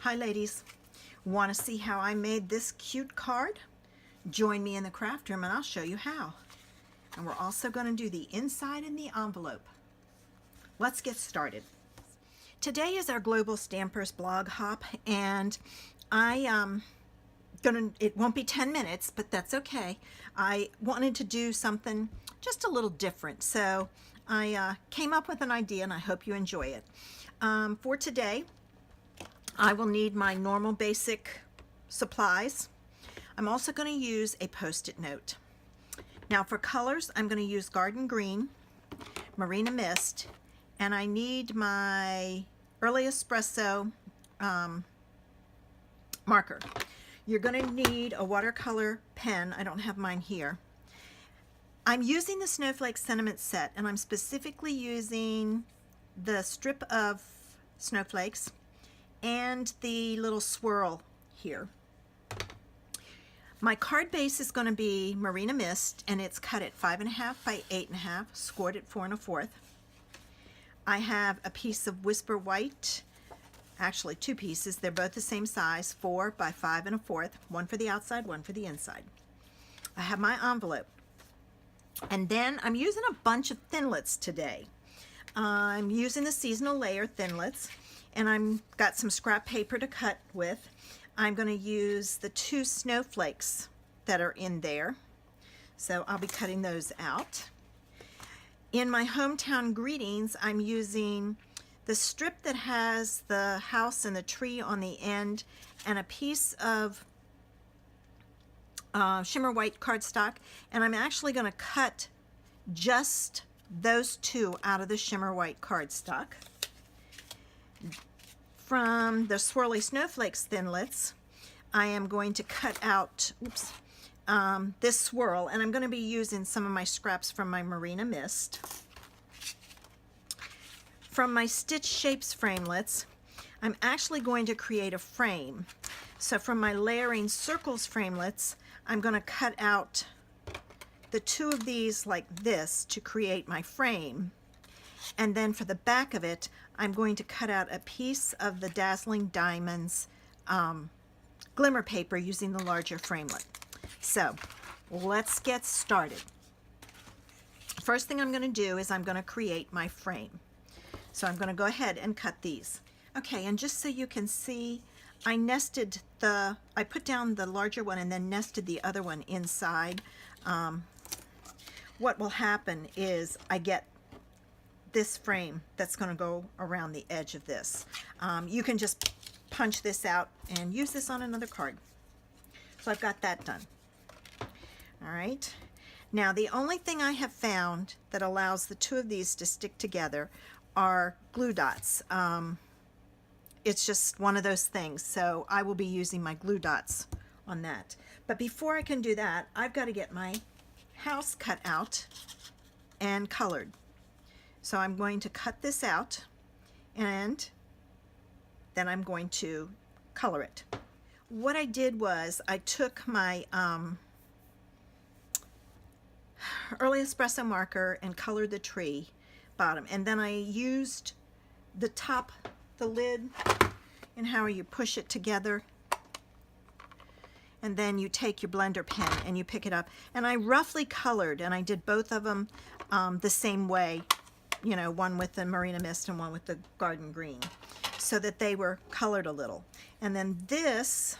Hi ladies, want to see how I made this cute card? Join me in the craft room and I'll show you how. And we're also going to do the inside and the envelope. Let's get started. Today is our Global Stampers blog hop, and it won't be 10 minutes, but that's okay. I wanted to do something just a little different, so I came up with an idea and I hope you enjoy it. For today, I will need my normal basic supplies. I'm also going to use a Post-it note. Now for colors, I'm going to use Garden Green, Marina Mist, and I need my Early Espresso marker. You're going to need a watercolor pen. I don't have mine here. I'm using the Snowflake Sentiment set, and I'm specifically using the strip of snowflakes and the little swirl here. My card base is going to be Marina Mist, and it's cut at 5.5 by 8.5, scored at 4 1/4. I have a piece of Whisper White, actually 2 pieces, they're both the same size, 4 by 5 1/4, one for the outside, one for the inside. I have my envelope, and then I'm using a bunch of thinlits today. I'm using the seasonal layer thinlits, and I've got some scrap paper to cut with. I'm going to use the 2 snowflakes that are in there, so I'll be cutting those out. In my hometown greetings, I'm using the strip that has the house and the tree on the end, and a piece of Shimmery White cardstock, and I'm actually going to cut just those 2 out of the Shimmer White cardstock. From the Swirly Snowflakes thinlits, I am going to cut out this swirl, and I'm going to be using some of my scraps from my Marina Mist. From my Stitch Shapes framelits, I'm actually going to create a frame. So from my Layering Circles framelits, I'm going to cut out the 2 of these like this to create my frame. And then for the back of it, I'm going to cut out a piece of the Dazzling Diamonds glimmer paper using the larger framelit. So let's get started. First thing I'm going to do is I'm going to create my frame. So I'm going to go ahead and cut these. Okay, and just so you can see, I put down the larger one and then nested the other one inside. What will happen is I get this frame that's going to go around the edge of this. You can just punch this out and use this on another card. So I've got that done. All right. Now the only thing I have found that allows the 2 of these to stick together are glue dots. It's just one of those things, so I will be using my glue dots on that. But before I can do that, I've got to get my house cut out and colored. So I'm going to cut this out, and then I'm going to color it. What I did was I took my Early Espresso marker and colored the tree bottom, and then I used the top, the lid, and how you push it together, and then you take your blender pen and you pick it up, and I roughly colored, and I did both of them the same way, you know, one with the Marina Mist and one with the Garden Green, so that they were colored a little. And then this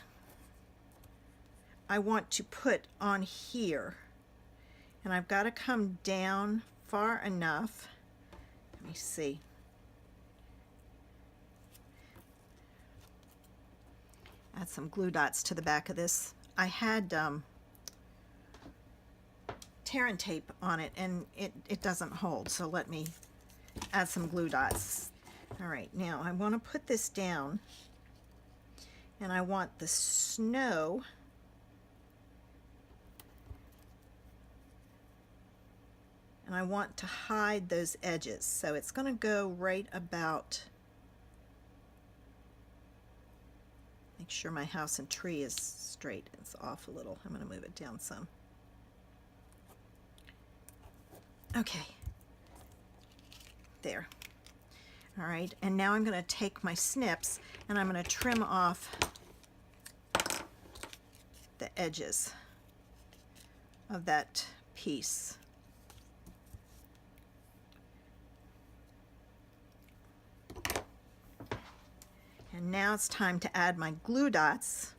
I want to put on here, and I've got to come down far enough. Let me see. Add some glue dots to the back of this. I had tear and tape on it, and it doesn't hold, so let me add some glue dots. All right, now I want to put this down, and I want the snow and I want to hide those edges, so it's going to go right about, make sure my house and tree is straight. It's off a little. I'm going to move it down some. Okay, there. All right, and now I'm going to take my snips and I'm going to trim off the edges of that piece. And now it's time to add my glue dots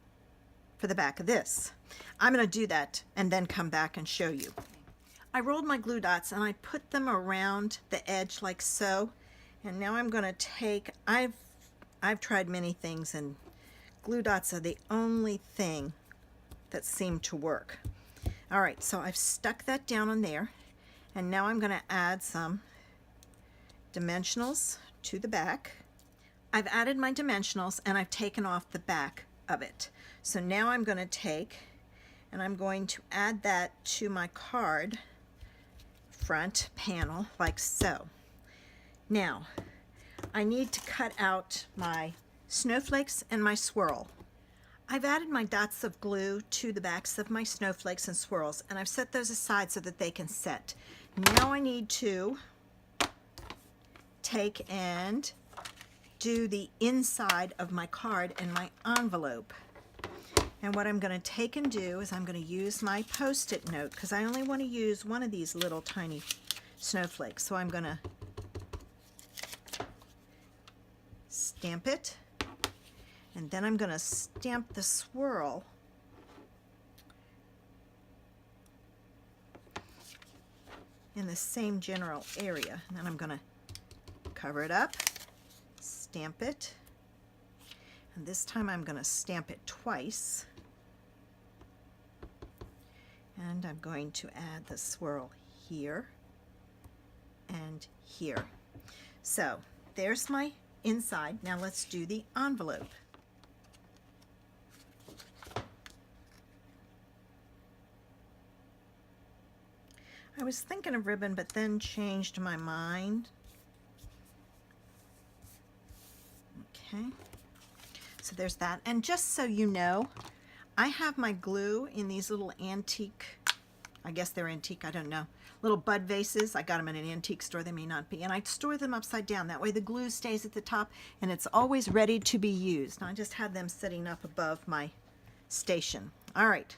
for the back of this. I'm going to do that and then come back and show you. I rolled my glue dots and I put them around the edge like so. And now I'm going to take, I've tried many things and glue dots are the only thing that seem to work. All right, so I've stuck that down on there, and now I'm going to add some dimensionals to the back. I've added my dimensionals and I've taken off the back of it. So now I'm going to take and I'm going to add that to my card front panel like so. Now I need to cut out my snowflakes and my swirl. I've added my dots of glue to the backs of my snowflakes and swirls, and I've set those aside so that they can set. Now I need to take and do the inside of my card and my envelope. And what I'm going to take and do is I'm going to use my Post-it note, because I only want to use one of these little tiny snowflakes. So I'm going to stamp it, and then I'm going to stamp the swirl in the same general area. And then I'm going to cover it up, stamp it, and this time I'm going to stamp it twice. And I'm going to add the swirl here and here. So there's my inside. Now let's do the envelope. I was thinking of ribbon, but then changed my mind. Okay, so there's that. And just so you know, I have my glue in these little antique, I guess they're antique, I don't know, little bud vases. I got them in an antique store, they may not be. And I store them upside down. That way the glue stays at the top and it's always ready to be used. I just have them sitting up above my station. All right,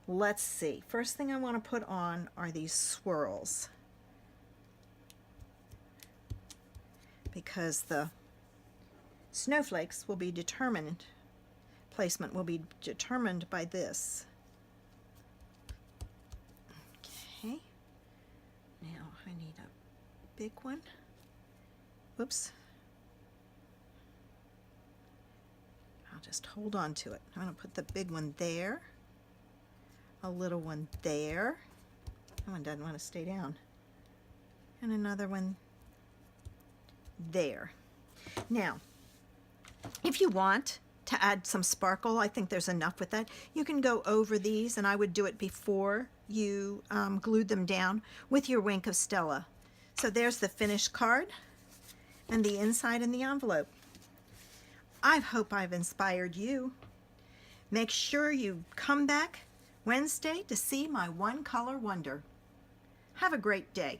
let's see. First thing I want to put on are these swirls, because the snowflakes will be determined, placement will be determined by this. Okay, now I need a big one. Whoops. I'll just hold on to it. I'm going to put the big one there, a little one there. That one doesn't want to stay down. And another one there. Now, if you want to add some sparkle, I think there's enough with that. You can go over these, and I would do it before you glued them down with your Wink of Stella. So there's the finished card and the inside and the envelope. I hope I've inspired you. Make sure you come back Wednesday to see my one color wonder. Have a great day.